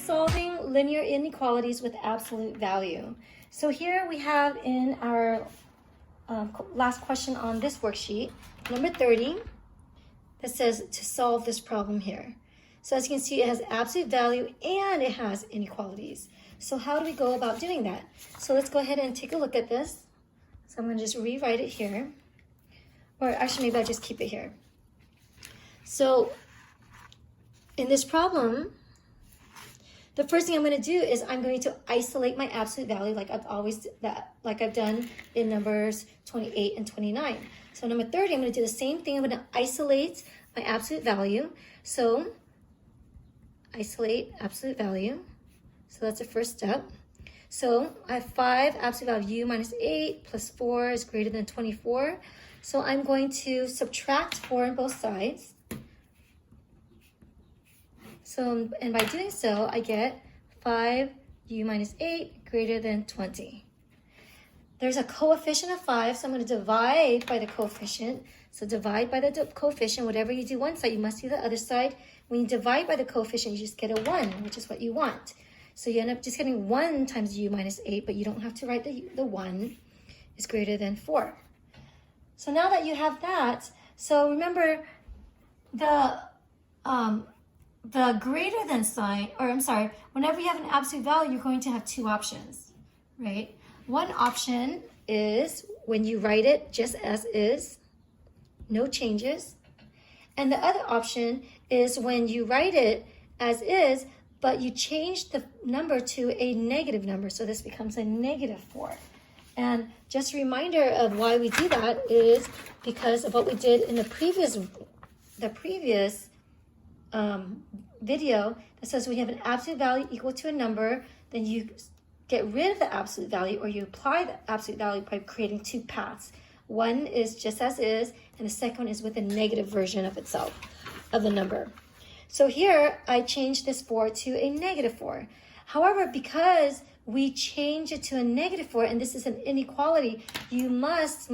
solving linear inequalities with absolute value. So here we have in our last question on this worksheet, number 30, that says to solve this problem here. So as you can see, it has absolute value and it has inequalities. So how do we go about doing that? So let's go ahead and take a look at this. So I'm going to just rewrite it here. Or actually, maybe I'll just keep it here. So in this problem, the first thing I'm going to do is I'm going to isolate my absolute value like I've done in numbers 28 and 29. So number 30, I'm going to do the same thing. I'm going to isolate my absolute value. So isolate absolute value. So that's the first step. So I have 5 absolute value u minus 8 plus 4 is greater than 24. So I'm going to subtract 4 on both sides. So, and by doing so, I get 5u minus 8 greater than 20. There's a coefficient of 5, so I'm going to divide by the coefficient. So divide by the coefficient. Whatever you do one side, you must do the other side. When you divide by the coefficient, you just get a 1, which is what you want. So you end up just getting 1 times u minus 8, but you don't have to write the 1 is greater than 4. So now that you have that, so remember the greater than sign, or I'm sorry, whenever you have an absolute value, you're going to have 2 options, right? One option is when you write it just as is, no changes. And the other option is when you write it as is, but you change the number to a negative number. So this becomes a negative 4. And just a reminder of why we do that is because of what we did in the previous video that says when you have an absolute value equal to a number, then you get rid of the absolute value, or you apply the absolute value by creating 2 paths. One is just as is, and the second one is with a negative version of itself, of the number. So here I changed this 4 to a negative 4. However, because we change it to a negative 4, and this is an inequality, you must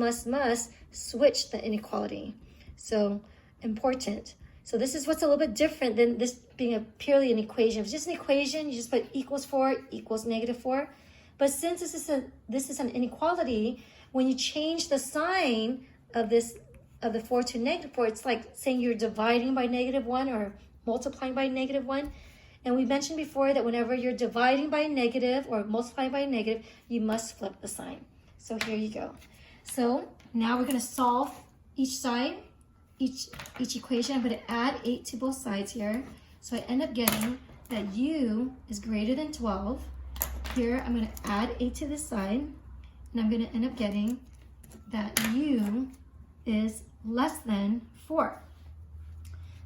switch the inequality. So important. So this is what's a little bit different than this being purely an equation. If it's just an equation, you just put equals 4 equals negative 4. But since this is an inequality, when you change the sign of the 4 to negative 4, it's like saying you're dividing by negative 1 or multiplying by negative 1. And we mentioned before that whenever you're dividing by a negative or multiplying by a negative, you must flip the sign. So here you go. So now we're going to solve each side, each equation. I'm going to add 8 to both sides here. So I end up getting that u is greater than 12. Here I'm going to add 8 to this side, and I'm going to end up getting that u is less than 4.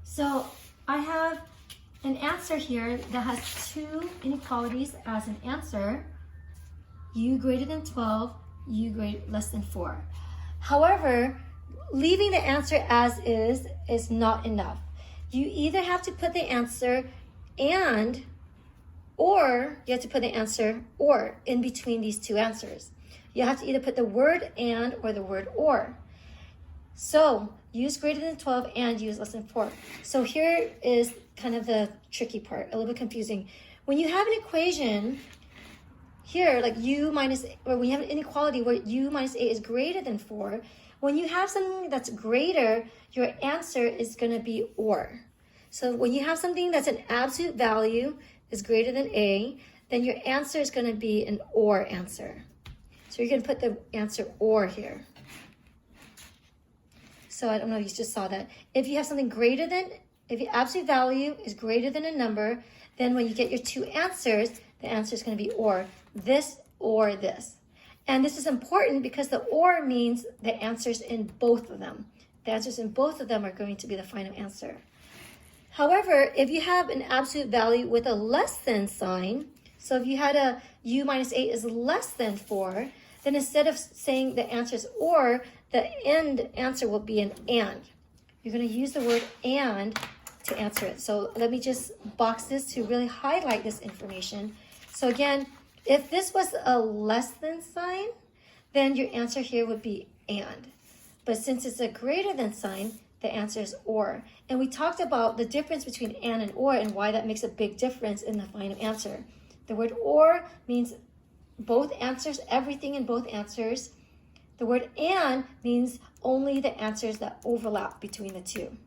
So I have an answer here that has 2 inequalities as an answer, u greater than 12, u less than 4. However, leaving the answer as is not enough. You either have to put the answer and, or you have to put the answer or in between these 2 answers. You have to either put the word and or the word or. So u is greater than 12 and u is less than 4. So here is kind of the tricky part, a little bit confusing. When you have an equation here, like u minus, or when you have an inequality where u minus 8 is greater than 4, when you have something that's greater, your answer is going to be or. So when you have something that's an absolute value is greater than a, then your answer is going to be an or answer. So you're going to put the answer or here. So I don't know if you just saw that. If you have something greater than, if your absolute value is greater than a number, then when you get your 2 answers, the answer is going to be or this or this. And this is important because the or means the answers in both of them. The answers in both of them are going to be the final answer. However, if you have an absolute value with a less than sign, so if you had a u minus 8 is less than 4, then instead of saying the answer is or, the end answer will be an and. You're going to use the word and to answer it. So let me just box this to really highlight this information. So again, if this was a less than sign, then your answer here would be and. But since it's a greater than sign, the answer is or. And we talked about the difference between and or and why that makes a big difference in the final answer. The word or means both answers, everything in both answers. The word and means only the answers that overlap between the two.